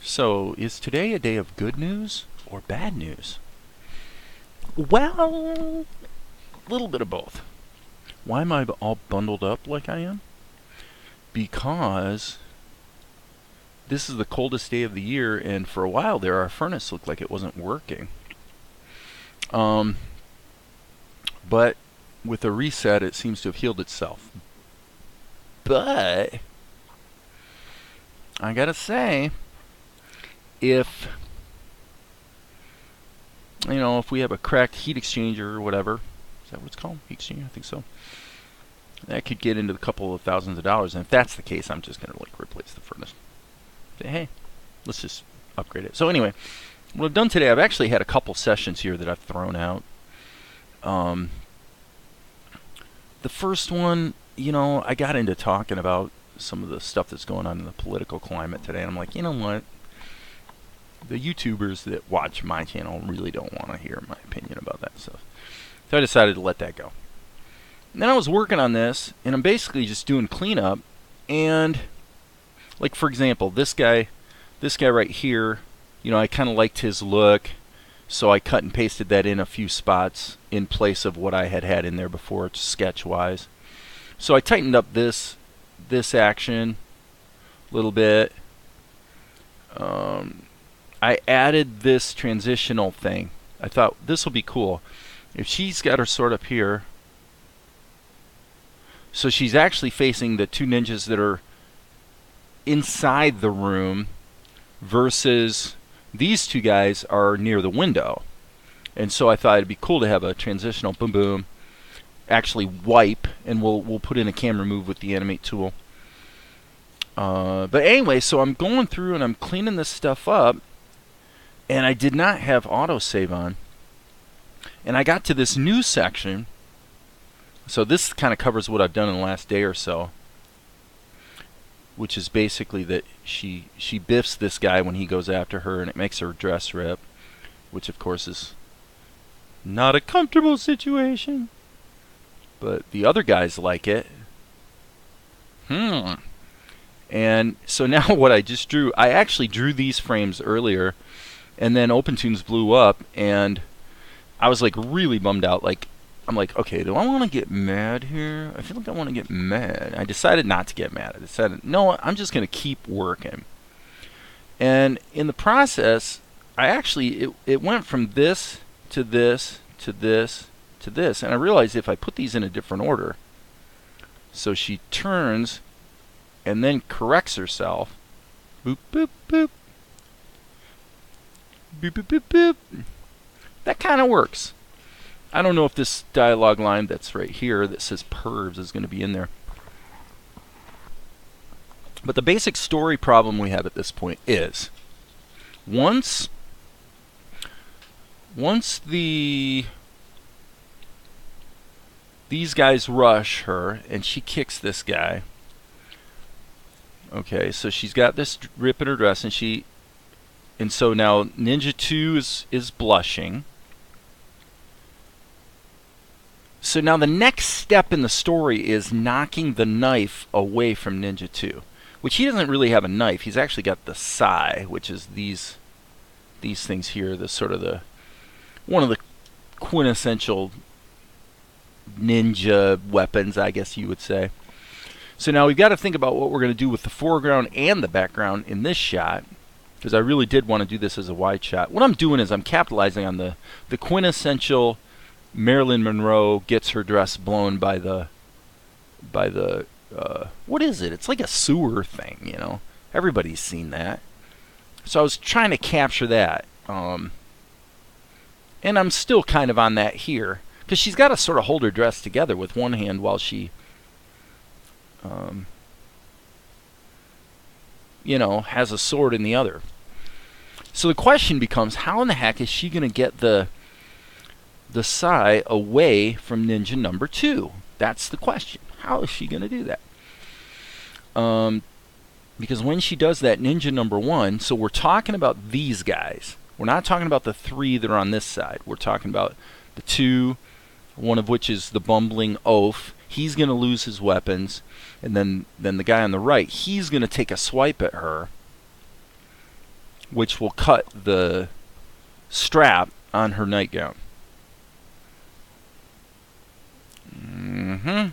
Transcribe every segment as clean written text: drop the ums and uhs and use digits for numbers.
So, is today a day of good news or bad news? Well, a little bit of both. Why am I all bundled up like I am? Because this is the coldest day of the year, and for a while there, our furnace looked like it wasn't working. But with a reset, it seems to have healed itself. But I gotta say, if if we have a cracked heat exchanger or whatever, is that what it's called? Heat exchanger? I think so. That could get into a couple of thousands of dollars, and if that's the case, I'm just gonna replace the furnace. Say, hey, let's just upgrade it. So anyway, what I've done today, I've actually had a couple sessions here that I've thrown out. The first one, I got into talking about some of the stuff that's going on in the political climate today, and I'm like, you know what? The YouTubers that watch my channel really don't want to hear my opinion about that stuff. So I decided to let that go. And then I was working on this, and I'm basically just doing cleanup, and like, for example, this guy right here, I kind of liked his look, so I cut and pasted that in a few spots in place of what I had in there before, sketch-wise. So I tightened up this action a little bit. I added this transitional thing. I thought this will be cool. If she's got her sword up here, so she's actually facing the two ninjas that are inside the room versus these two guys are near the window. And so I thought it'd be cool to have a transitional boom boom actually wipe, and we'll put in a camera move with the animate tool. But anyway, so I'm going through and I'm cleaning this stuff up, and I did not have autosave on. And I got to this new section. So this kind of covers what I've done in the last day or so, which is basically that she biffs this guy when he goes after her, and it makes her dress rip, which of course is not a comfortable situation. But the other guys like it. And so now what I just drew, I actually drew these frames earlier, and then OpenTunes blew up, and I was like really bummed out. I'm like, okay, do I want to get mad here? I feel like I want to get mad. I decided not to get mad. I decided, no, I'm just going to keep working. And in the process, I actually, it went from this to this to this to this, and I realized if I put these in a different order, so she turns and then corrects herself, boop, boop, boop, boop, boop, boop, boop. That kind of works. I don't know if this dialogue line that's right here that says pervs is going to be in there. But the basic story problem we have at this point is once these guys rush her and she kicks this guy. Okay, so she's got this rip in her dress, and so now Ninja 2 is blushing. So now the next step in the story is knocking the knife away from Ninja 2, which he doesn't really have a knife. He's actually got the sai, which is these things here, one of the quintessential ninja weapons, I guess you would say. So now we've got to think about what we're going to do with the foreground and the background in this shot, because I really did want to do this as a wide shot. What I'm doing is I'm capitalizing on the quintessential Marilyn Monroe gets her dress blown by the what is it? It's like a sewer thing, Everybody's seen that. So I was trying to capture that, and I'm still kind of on that here, because she's got to sort of hold her dress together with one hand while she, has a sword in the other. So the question becomes, how in the heck is she going to get the sai away from Ninja number 2? That's the question. How is she going to do that? Because when she does that, Ninja number 1, so we're talking about these guys. We're not talking about the 3 that are on this side. We're talking about the 2, one of which is the bumbling oaf. He's going to lose his weapons. And then the guy on the right, he's going to take a swipe at her. which will cut the strap on her nightgown. Mm-hmm.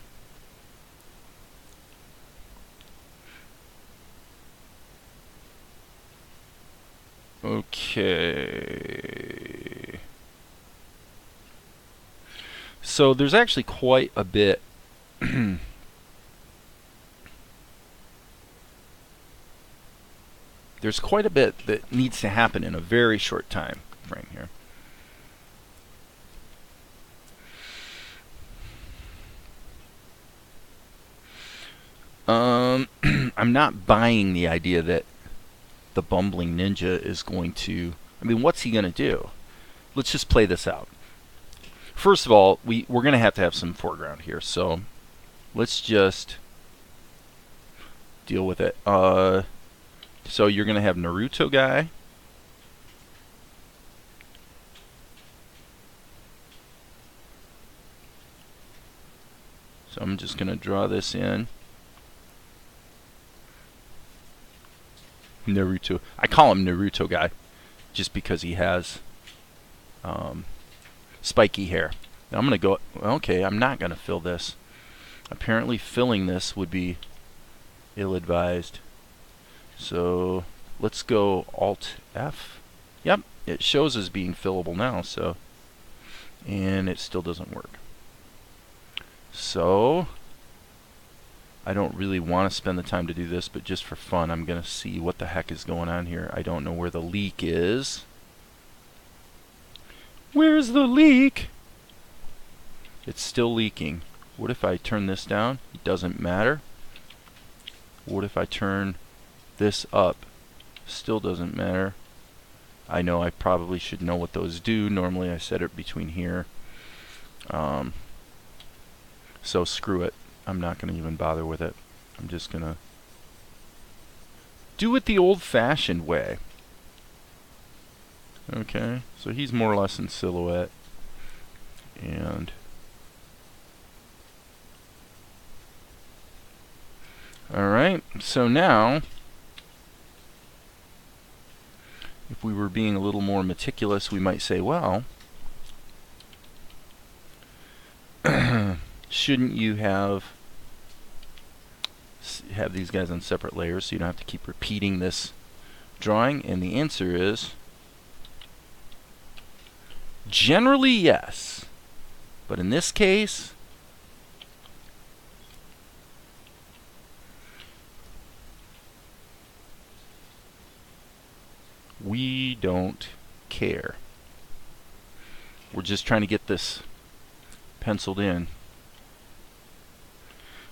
Okay. So there's actually quite a bit there's quite a bit that needs to happen in a very short time frame here. I'm not buying the idea that the bumbling ninja is going to... I mean, what's he going to do? Let's just play this out. First of all, we're going to have some foreground here, so let's just deal with it. So you're going to have Naruto guy. So I'm just going to draw this in. Naruto. I call him Naruto guy just because he has spiky hair. Now I'm going to go... Okay, I'm not going to fill this. Apparently filling this would be ill-advised. So let's go Alt-F. Yep, it shows as being fillable now, so... And it still doesn't work. So... I don't really want to spend the time to do this, but just for fun, I'm going to see what the heck is going on here. I don't know where the leak is. Where's the leak? It's still leaking. What if I turn this down? It doesn't matter. What if I turn this up? Still doesn't matter. I know I probably should know what those do. Normally I set it between here. So screw it. I'm not going to even bother with it. I'm just going to do it the old-fashioned way. Okay, so he's more or less in silhouette. And alright, so now if we were being a little more meticulous, we might say, well, shouldn't you have these guys on separate layers so you don't have to keep repeating this drawing? And the answer is generally yes, but in this case we don't care. We're just trying to get this penciled in.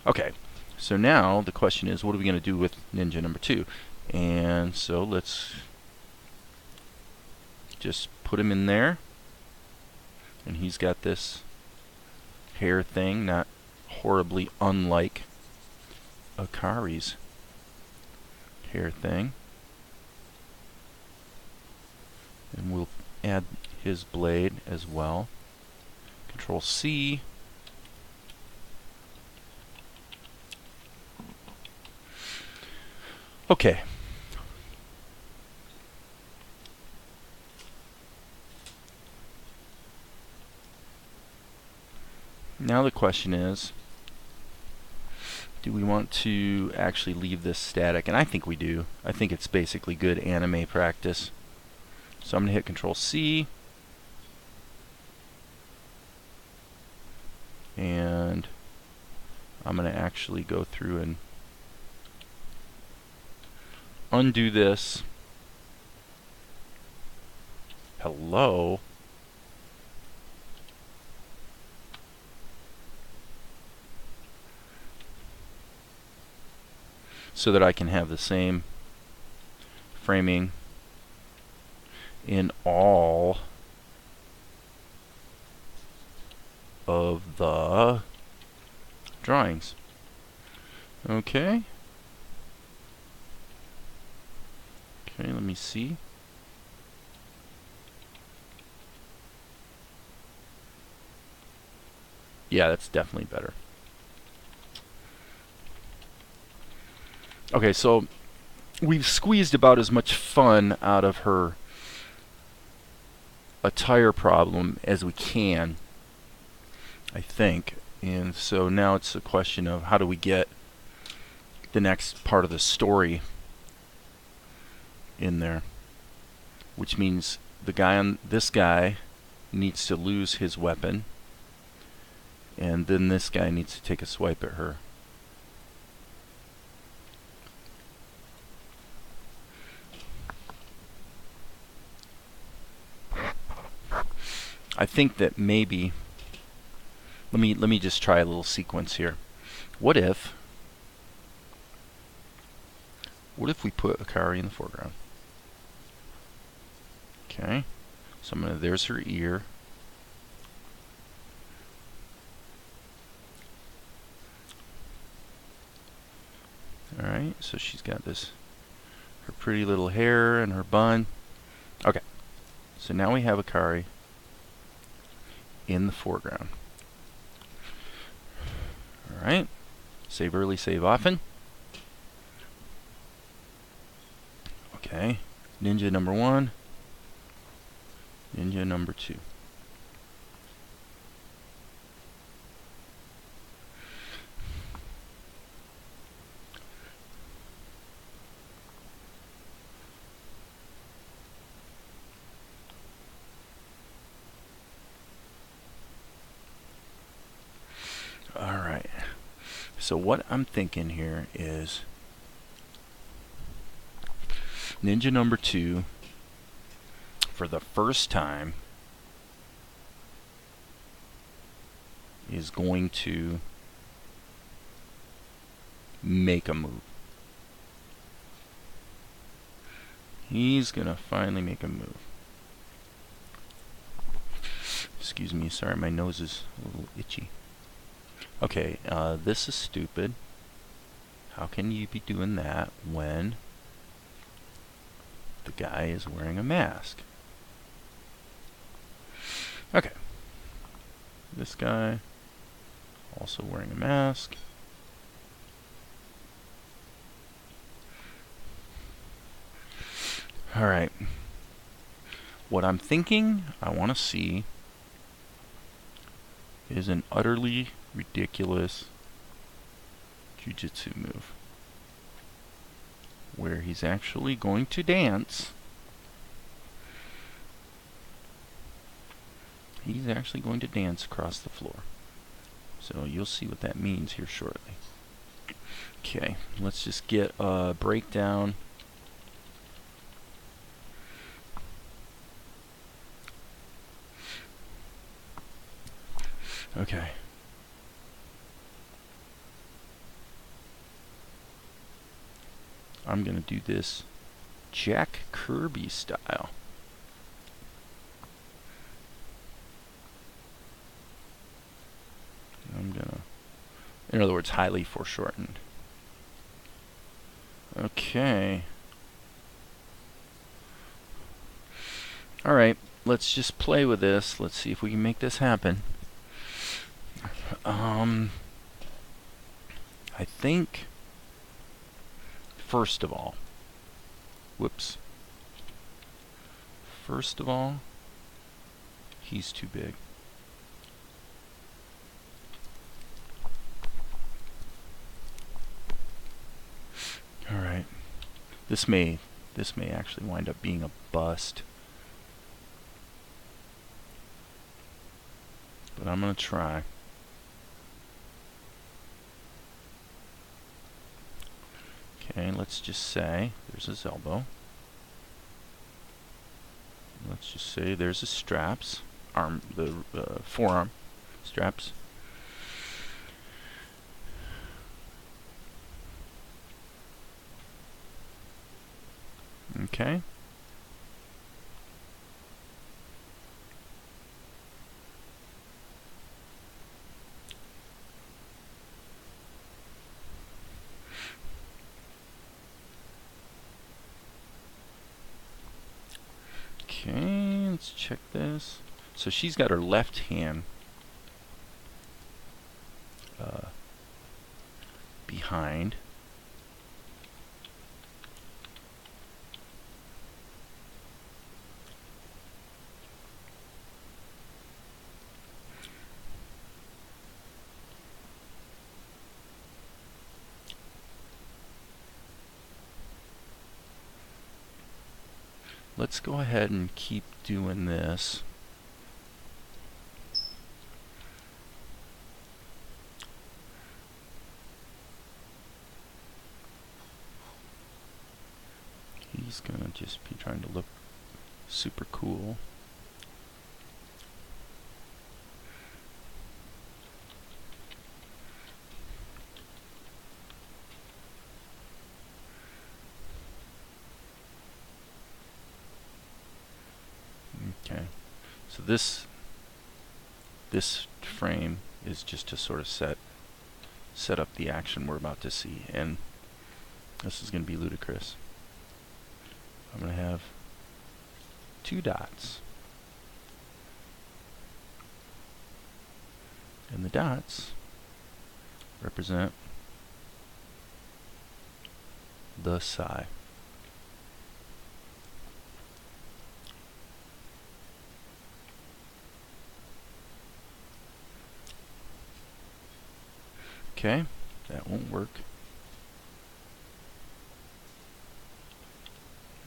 Okay, so now the question is, what are we going to do with ninja number 2? And so let's just put him in there. And he's got this hair thing, not horribly unlike Akari's hair thing. And we'll add his blade as well. Control C. Okay. Now the question is, do we want to actually leave this static? And I think we do. I think it's basically good anime practice. So I'm going to hit Control C. And I'm going to actually go through and undo this. Hello? So that I can have the same framing in all of the drawings. Okay. Okay, let me see. Yeah, that's definitely better. Okay, so we've squeezed about as much fun out of her attire problem as we can, I think. And so now it's a question of how do we get the next part of the story in there, which means this guy needs to lose his weapon, and then this guy needs to take a swipe at her. I think that maybe let me just try a little sequence here. What if we put Akari in the foreground? Okay. So there's her ear. Alright, so she's got her pretty little hair and her bun. Okay. So now we have Akari in the foreground. Alright. Save early, save often. Okay. Ninja number 1. Ninja number 2. Alright. So what I'm thinking here is Ninja number 2, for the first time, is going to make a move. He's going to finally make a move. Excuse me, sorry, my nose is a little itchy. Okay, this is stupid. How can you be doing that when the guy is wearing a mask? Okay. This guy also wearing a mask. Alright. What I'm thinking I want to see is an utterly ridiculous jujitsu move where he's actually going to dance. He's actually going to dance across the floor. So you'll see what that means here shortly. Okay, let's just get a breakdown. Okay. I'm going to do this Jack Kirby style. In other words, highly foreshortened. Okay. Alright, let's just play with this. Let's see if we can make this happen. I think, first of all, he's too big. Alright. This may actually wind up being a bust. But I'm gonna try. Okay, let's just say there's his elbow. Let's just say there's his straps, the forearm straps. Okay. Okay, let's check this. So she's got her left hand behind. let's go ahead and keep doing this. He's gonna just be trying to look super cool. Okay, so this frame is just to sort of set up the action we're about to see, and this is going to be ludicrous. I'm going to have 2 dots, and the dots represent the psi. Okay, that won't work.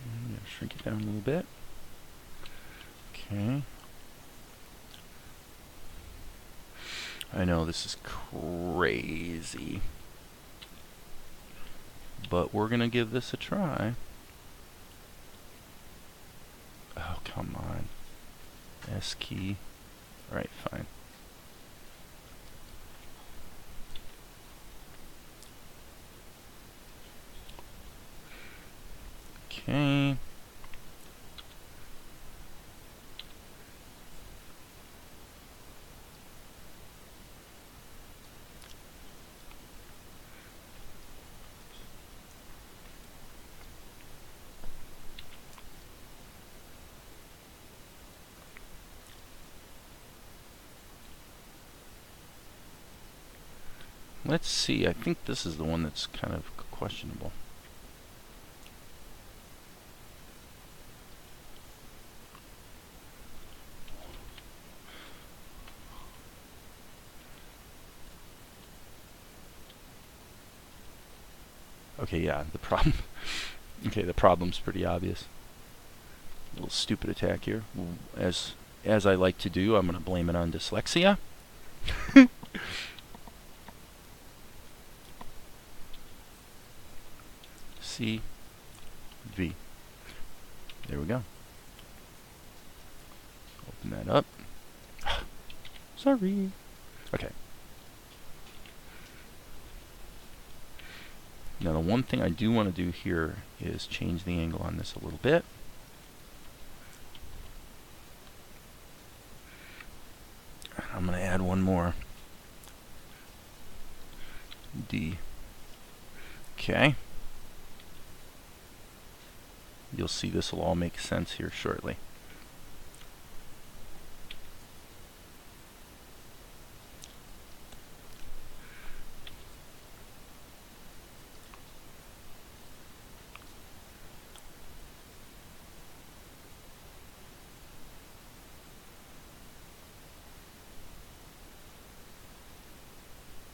I'm going to shrink it down a little bit. Okay. I know this is crazy, but we're going to give this a try. Oh, come on. S key. Alright, fine. Okay. Let's see. I think this is the one that's kind of questionable. Okay, yeah, the problem. Okay, the problem's pretty obvious. A little stupid attack here. As I like to do, I'm going to blame it on dyslexia. C V. There we go. Open that up. Sorry. Okay. Now the one thing I do want to do here is change the angle on this a little bit. I'm going to add one more. D. Okay. You'll see this will all make sense here shortly.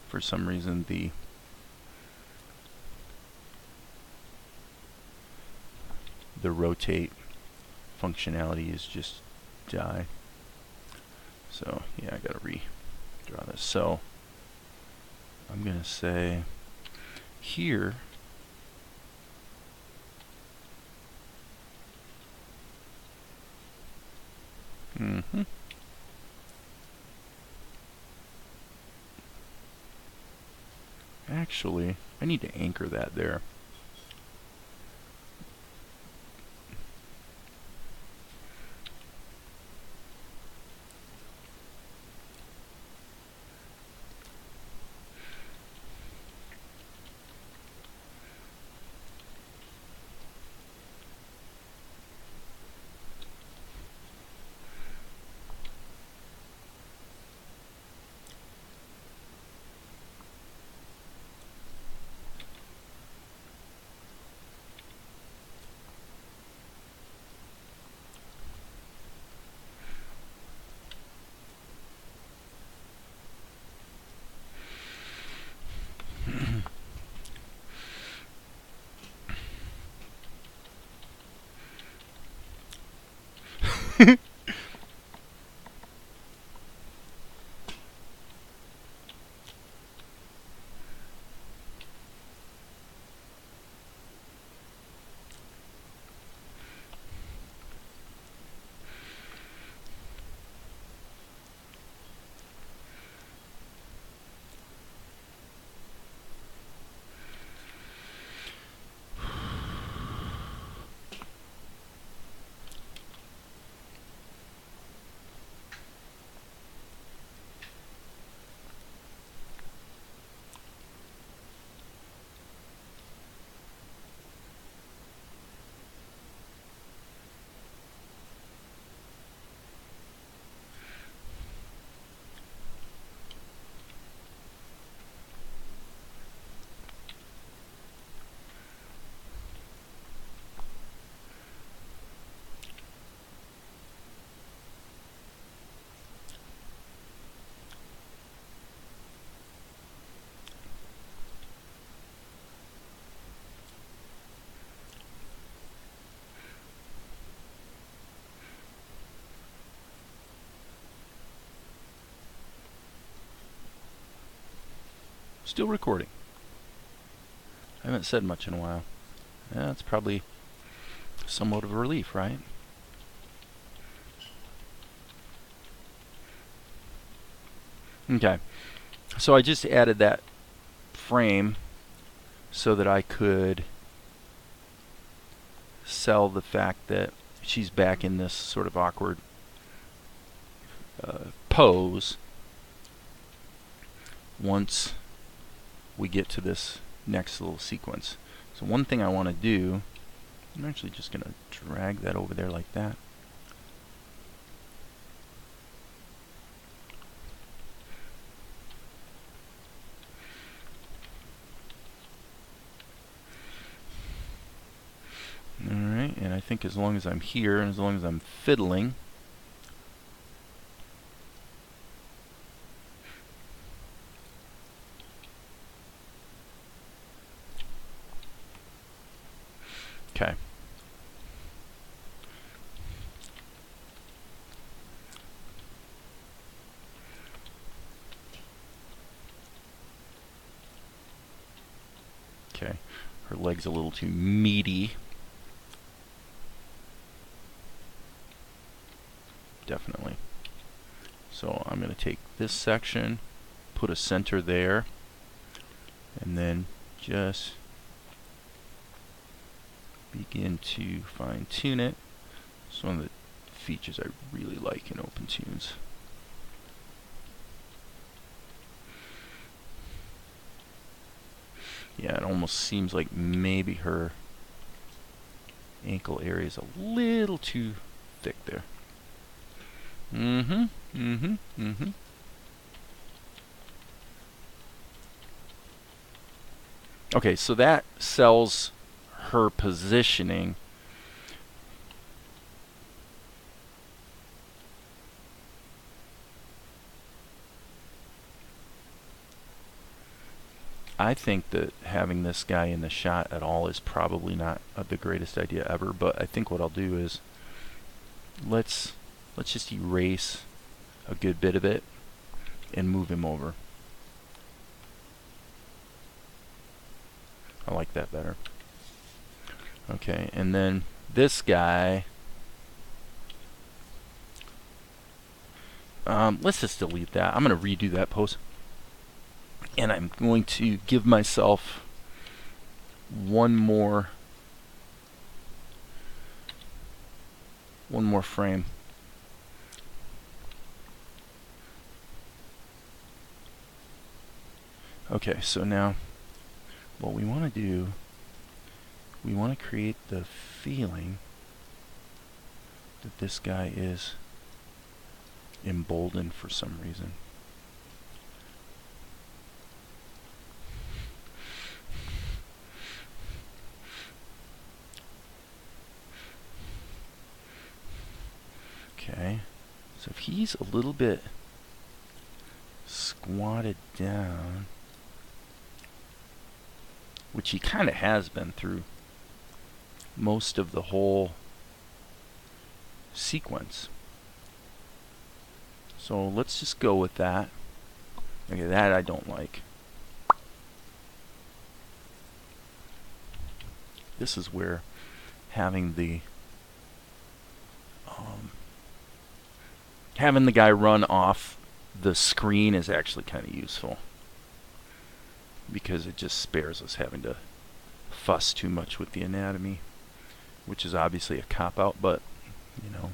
For some reason, the rotate functionality is just die. So yeah, I gotta redraw this. So I'm gonna say here actually I need to anchor that there. Still recording. I haven't said much in a while. Yeah, that's probably somewhat of a relief, right? Okay. So I just added that frame so that I could sell the fact that she's back in this sort of awkward pose once we get to this next little sequence. So one thing I want to do, I'm actually just going to drag that over there like that. Alright, and I think as long as I'm here and as long as I'm fiddling, okay. Okay, her leg's a little too meaty. Definitely. So I'm going to take this section, put a center there, and then just begin to fine tune it. It's one of the features I really like in OpenTunes. Yeah, it almost seems like maybe her ankle area is a little too thick there. Okay, so that sells her positioning. I think that having this guy in the shot at all is probably not the greatest idea ever, but I think what I'll do is let's just erase a good bit of it and move him over. I like that better. Okay, and then this guy, let's just delete that. I'm going to redo that pose. And I'm going to give myself one more frame. Okay, so now what we want to do, we want to create the feeling that this guy is emboldened for some reason. Okay, so if he's a little bit squatted down, which he kind of has been through most of the whole sequence. So let's just go with that. Okay, that I don't like. This is where having the guy run off the screen is actually kind of useful, because it just spares us having to fuss too much with the anatomy, which is obviously a cop-out, but, you know.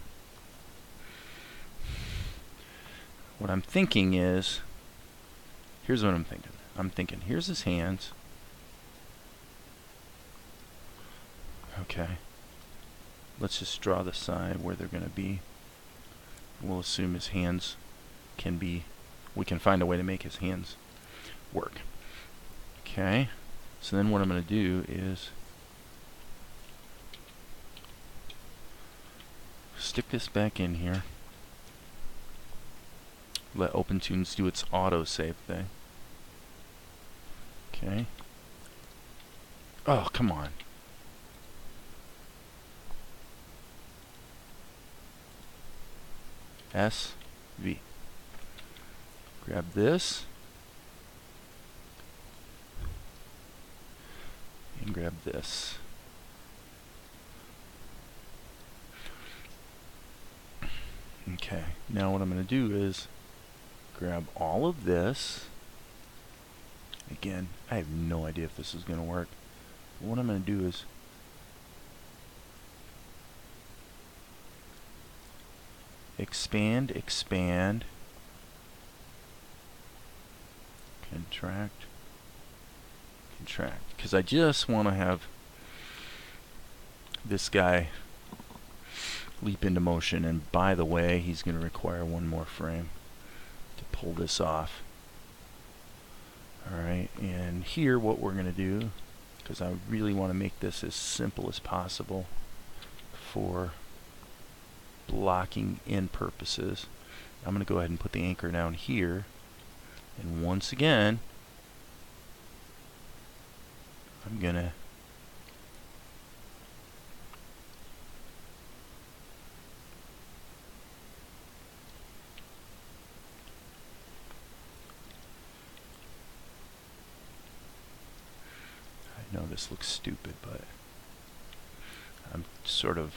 What I'm thinking is, here's what I'm thinking. I'm thinking, here's his hands. Okay. Let's just draw the side where they're going to be. We'll assume his hands can be, we can find a way to make his hands work. Okay. So then what I'm going to do is stick this back in here. Let OpenTunes do its auto-save thing. Okay. Oh, come on. S, V. Grab this. And grab this. Okay, now what I'm going to do is grab all of this. Again, I have no idea if this is going to work. What I'm going to do is expand, expand, contract, contract. Because I just want to have this guy leap into motion, and by the way, he's going to require one more frame to pull this off. Alright, and here what we're going to do, because I really want to make this as simple as possible for blocking in purposes, I'm going to go ahead and put the anchor down here, and once again I'm going to I know this looks stupid, but I'm sort of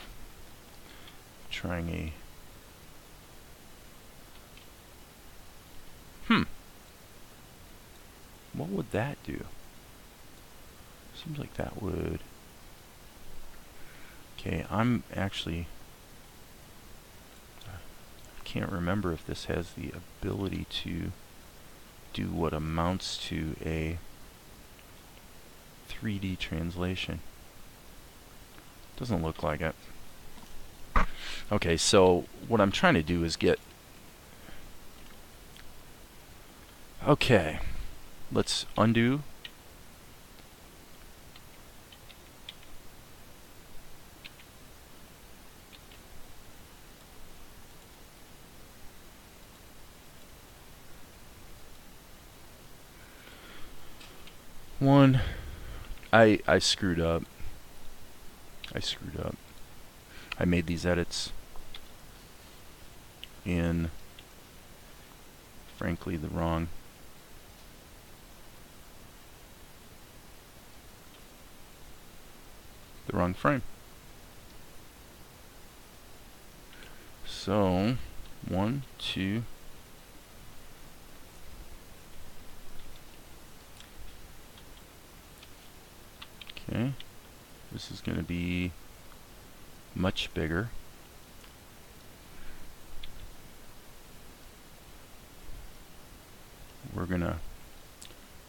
trying a what would that do? Seems like that would. Okay, I'm actually, I can't remember if this has the ability to do what amounts to a 3D translation. Doesn't look like it. Okay, so what I'm trying to do is get, okay, let's undo. One, I screwed up. I made these edits in, frankly, the wrong frame. So 1, 2, okay, this is going to be much bigger. We're going to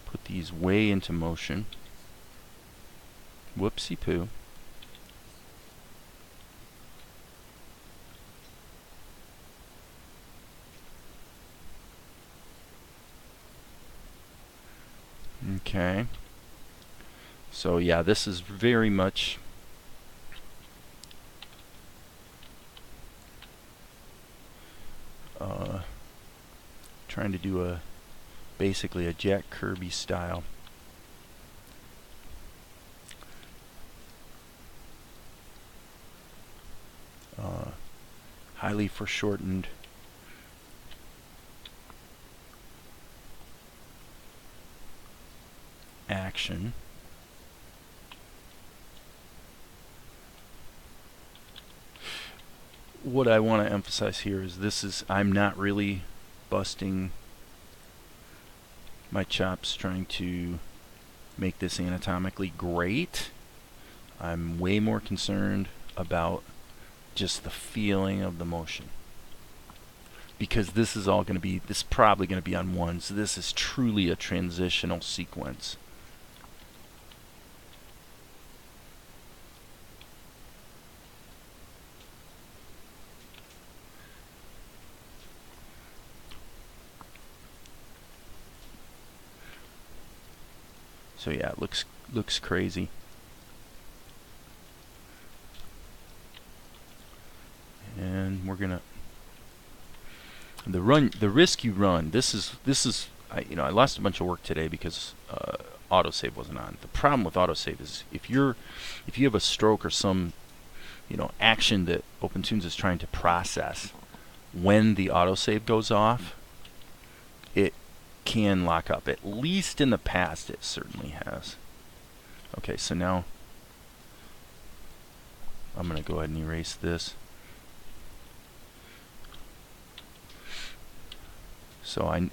put these way into motion. Whoopsie poo. Okay. So yeah, this is very much trying to do basically a Jack Kirby style. highly foreshortened action. What I want to emphasize here is I'm not really busting my chops trying to make this anatomically great. I'm way more concerned about just the feeling of the motion. Because this is all going to be, this is probably going to be on one, so this is truly a transitional sequence. So yeah, it looks crazy. And we're gonna the risk you run. This is I lost a bunch of work today because autosave wasn't on. The problem with autosave is if you have a stroke or some action that OpenTunes is trying to process, when the autosave goes off, it can lock up. At least in the past, it certainly has. Okay, so now I'm going to go ahead and erase this. So I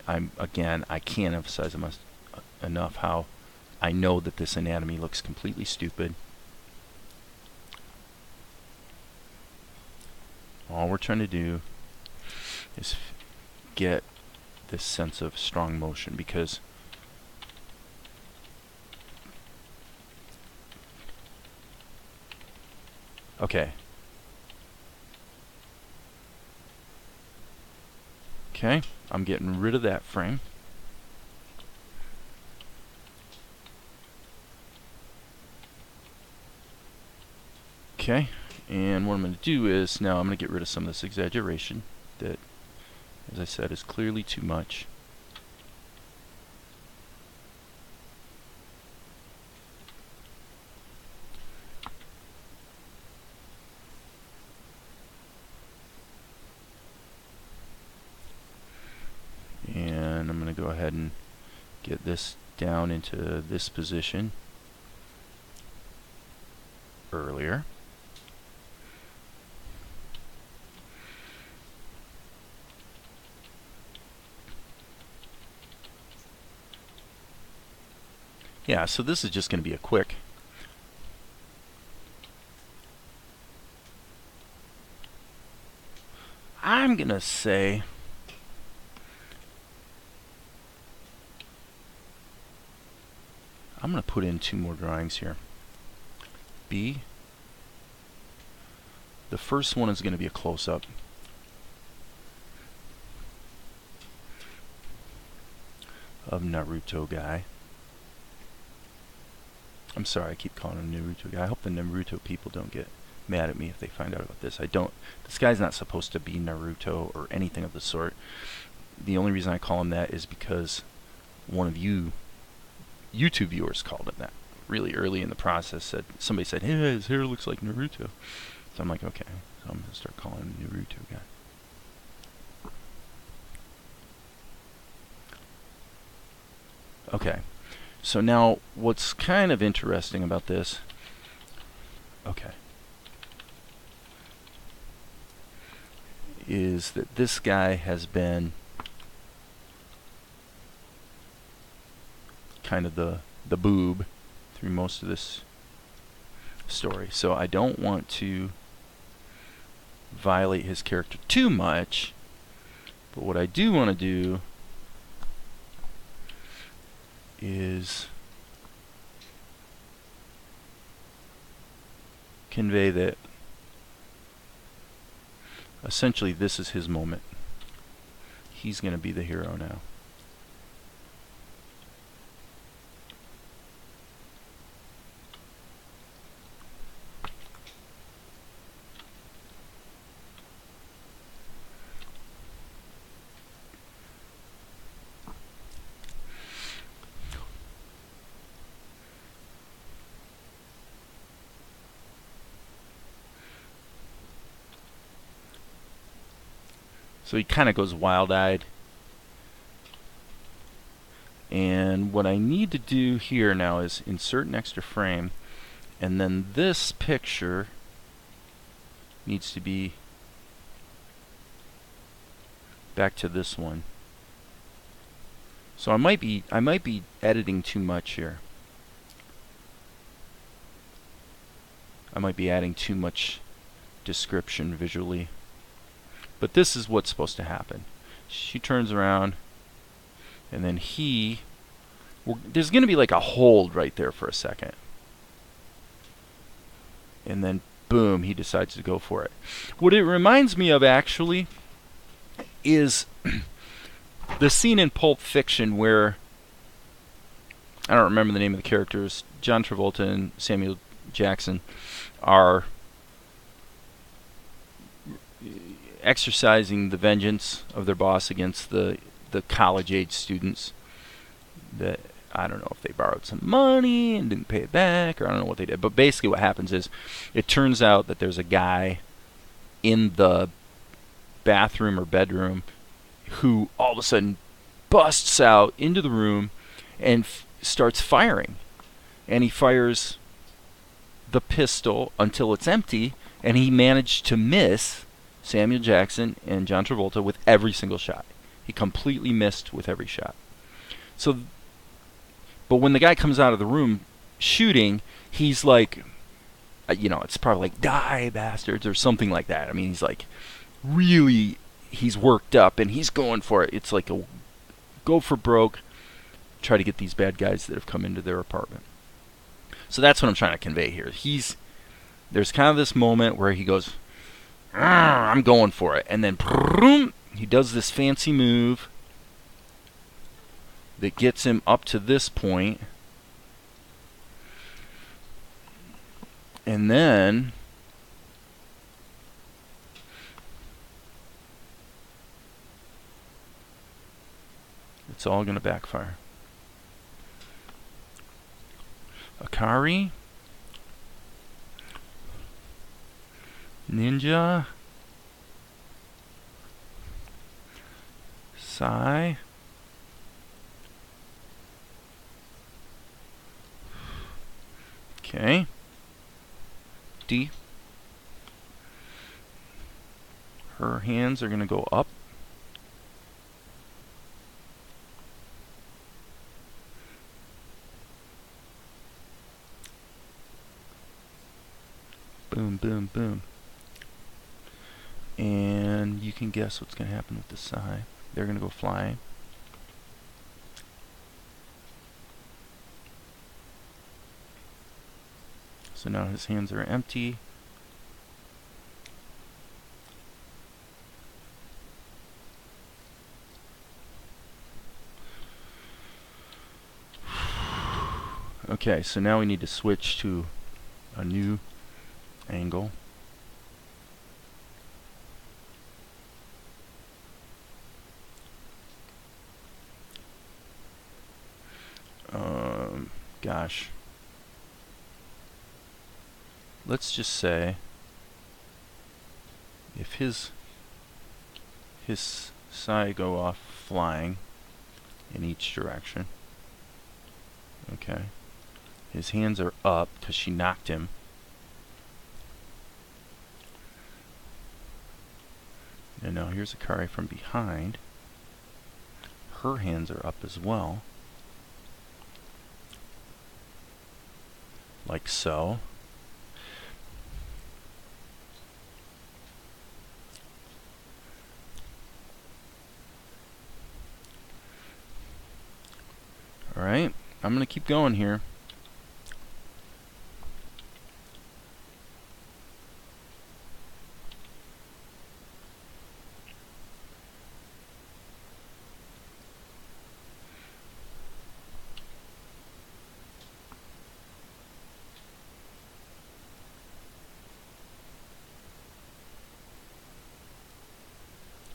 can't emphasize enough how I know that this anatomy looks completely stupid. All we're trying to do is get this sense of strong motion, because okay, I'm getting rid of that frame. Okay, and what I'm going to do is now I'm going to get rid of some of this exaggeration that, as I said, is clearly too much. And I'm going to go ahead and get this down into this position earlier. Yeah, so this is just going to be a quick. I'm going to say I'm going to put in 2 more drawings here. B. The first one is going to be a close-up. Of Naruto guy. I'm sorry, I keep calling him Naruto guy. I hope the Naruto people don't get mad at me if they find out about this. This guy's not supposed to be Naruto or anything of the sort. The only reason I call him that is because one of you YouTube viewers called him that really early in the process. Somebody said, hey, his hair looks like Naruto. So I'm like, okay, so I'm going to start calling him Naruto guy. Okay, so now what's kind of interesting about this, is that this guy has been kind of the boob through most of this story. So I don't want to violate his character too much, but what I do want to do is convey that essentially this is his moment. He's going to be the hero now. So he kind of goes wild-eyed. And what I need to do here now is insert an extra frame, and then this picture needs to be back to this one. So I might be editing too much here. I might be adding too much description visually. But this is what's supposed to happen. She turns around, and then there's going to be like a hold right there for a second. And then, boom, he decides to go for it. What it reminds me of, actually, is the scene in Pulp Fiction where, I don't remember the name of the characters, John Travolta and Samuel Jackson are exercising the vengeance of their boss against the college-age students that, I don't know if they borrowed some money and didn't pay it back, or I don't know what they did. But basically what happens is, it turns out that there's a guy in the bathroom or bedroom who all of a sudden busts out into the room and starts firing. And he fires the pistol until it's empty, and he managed to miss Samuel Jackson and John Travolta with every single shot. He completely missed with every shot. So, but when the guy comes out of the room shooting, he's like, it's probably like, "Die, bastards," or something like that. I mean, he's like, really, he's worked up and he's going for it. It's like a go for broke, try to get these bad guys that have come into their apartment. So that's what I'm trying to convey here. There's kind of this moment where he goes, "I'm going for it," and then he does this fancy move that gets him up to this point, and then it's all going to backfire. Akari, Ninja, Sai, okay, D. Her hands are going to go up. Boom, boom, boom. And you can guess what's going to happen with the Sai. They're going to go flying. So now his hands are empty. Okay, so now we need to switch to a new angle. Gosh. Let's just say if his Sai go off flying in each direction. Okay. His hands are up because she knocked him. And now here's Akari from behind. Her hands are up as well. Like so. Alright, I'm going to keep going here.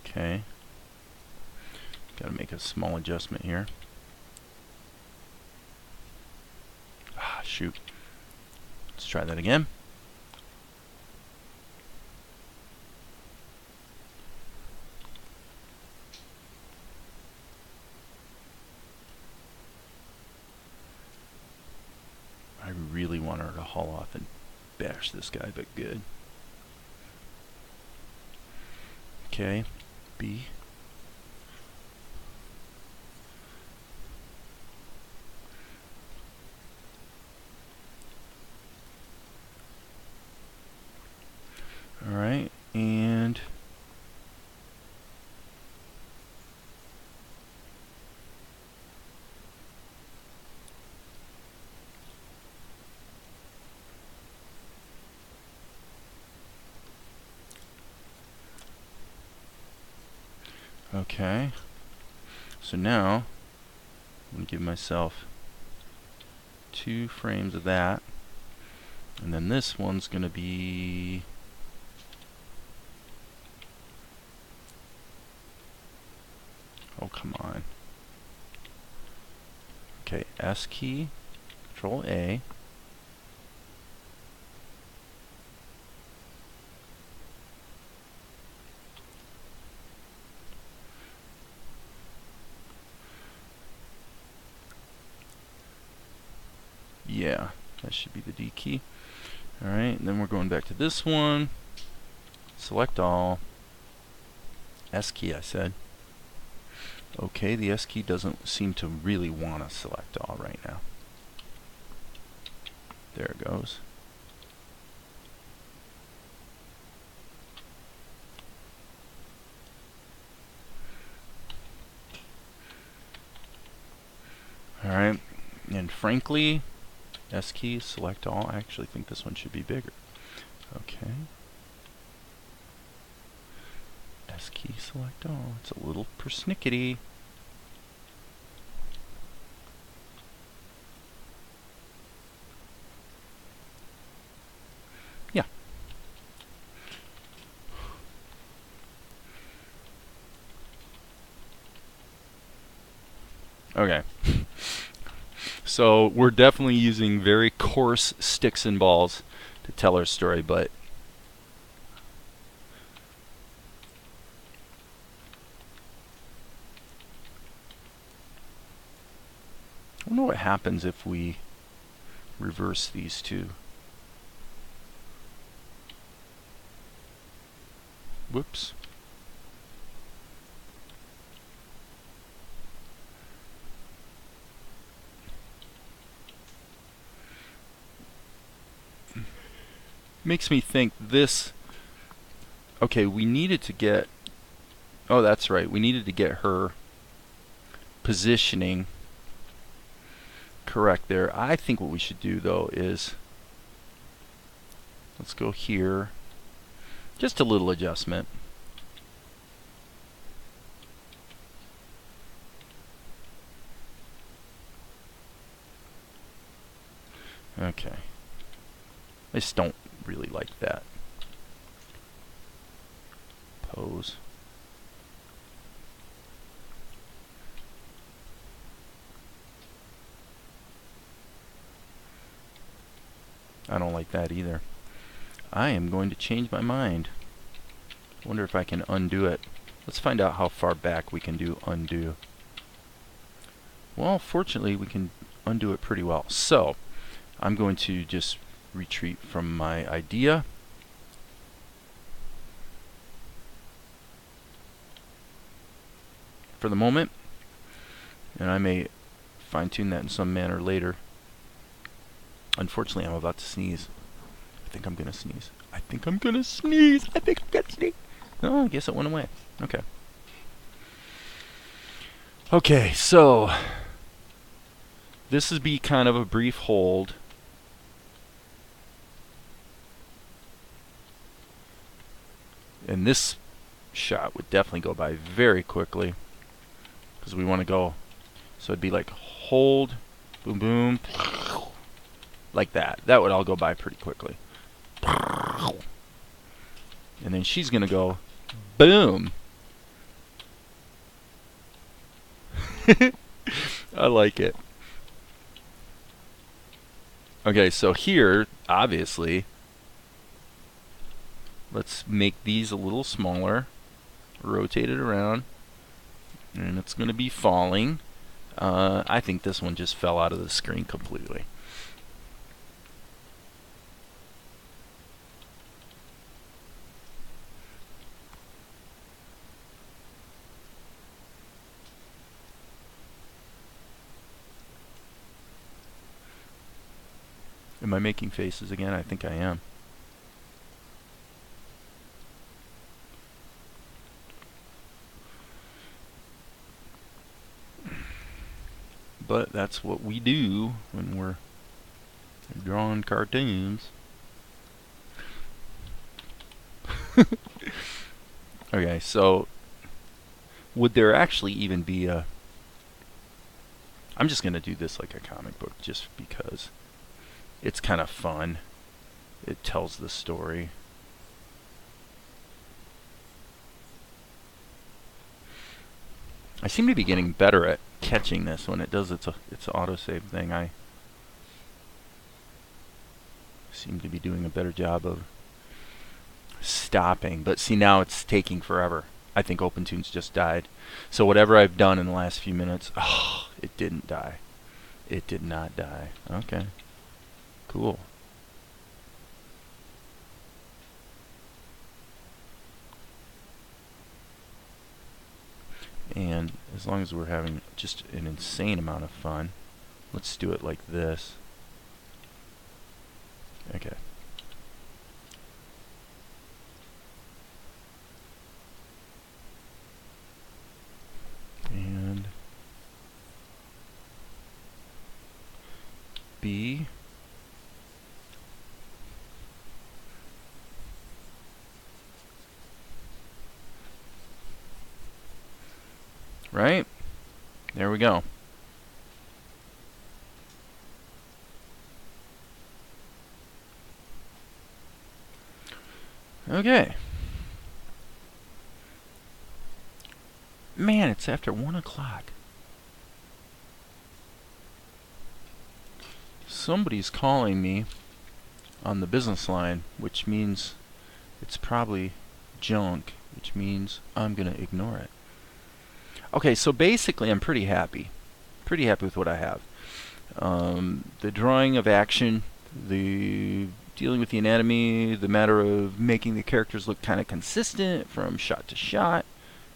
Okay. Got to make a small adjustment here. Ah, shoot. Let's try that again. haul off and bash this guy, but good. Okay, B. All right, and okay, so now I'm going to give myself 2 frames of that, and then this one's going to be oh, come on. Okay, S key, Control A. Yeah, that should be the D key. Alright, and then we're going back to this one. Select all. S key, I said. Okay, the S key doesn't seem to really want to select all right now. There it goes. Alright, and frankly, S key, select all. I actually think this one should be bigger. Okay. S key, select all. It's a little persnickety. Yeah. Okay. So we're definitely using very coarse sticks and balls to tell our story, but I wonder what happens if we reverse these two. Whoops. Makes me think this. Okay, we needed to get. Oh, that's right. We needed to get her positioning correct there. I think what we should do though is let's go here. Just a little adjustment. Okay. I just don't really like that pose. I don't like that either. I am going to change my mind. I wonder if I can undo it. Let's find out how far back we can do undo. Well, fortunately we can undo it pretty well. So I'm going to just retreat from my idea. For the moment, and I may fine-tune that in some manner later. Unfortunately, I'm about to sneeze. I think I'm gonna sneeze. I think I'm gonna sneeze. I think I'm gonna sneeze. Oh, I guess it went away. Okay. Okay, so this would be kind of a brief hold. And this shot would definitely go by very quickly because we want to go. So it'd be like hold, boom, boom, like that. That would all go by pretty quickly. And then she's going to go boom. I like it. Okay, so here, obviously, let's make these a little smaller. Rotate it around. And it's going to be falling. I think this one just fell out of the screen completely. Am I making faces again? I think I am. But that's what we do when we're drawing cartoons. Okay, so would there actually even be a... I'm just going to do this like a comic book just because it's kind of fun. It tells the story. I seem to be getting better at catching this when it does its autosave thing. I seem to be doing a better job of stopping. But see, now it's taking forever. I think OpenTunes just died. So whatever I've done in the last few minutes, oh, it didn't die. It did not die. Okay. Cool. And as long as we're having just an insane amount of fun, let's do it like this. Okay. And B. Right? There we go. Okay. Man, it's after 1 o'clock. Somebody's calling me on the business line, which means it's probably junk, which means I'm going to ignore it. Okay, so basically I'm pretty happy. Pretty happy with what I have. The drawing of action, the dealing with the anatomy, the matter of making the characters look kind of consistent from shot to shot.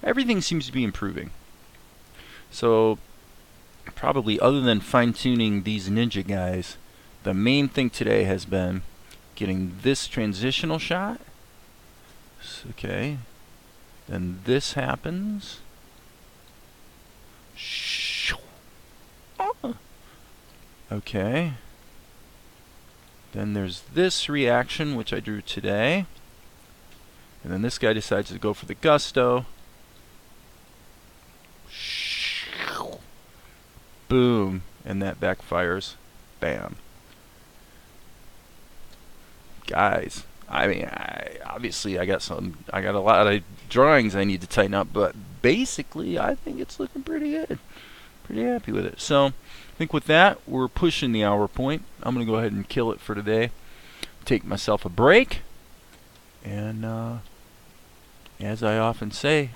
Everything seems to be improving. So probably other than fine-tuning these ninja guys, the main thing today has been getting this transitional shot. Okay. Then this happens. Okay. Then there's this reaction, which I drew today. And then this guy decides to go for the gusto. Boom. And that backfires. Bam. Guys, I mean, obviously I got a lot of drawings I need to tighten up, but basically I think it's looking pretty good. Pretty happy with it. So I think with that, we're pushing the hour point. I'm going to go ahead and kill it for today. Take myself a break. And as I often say,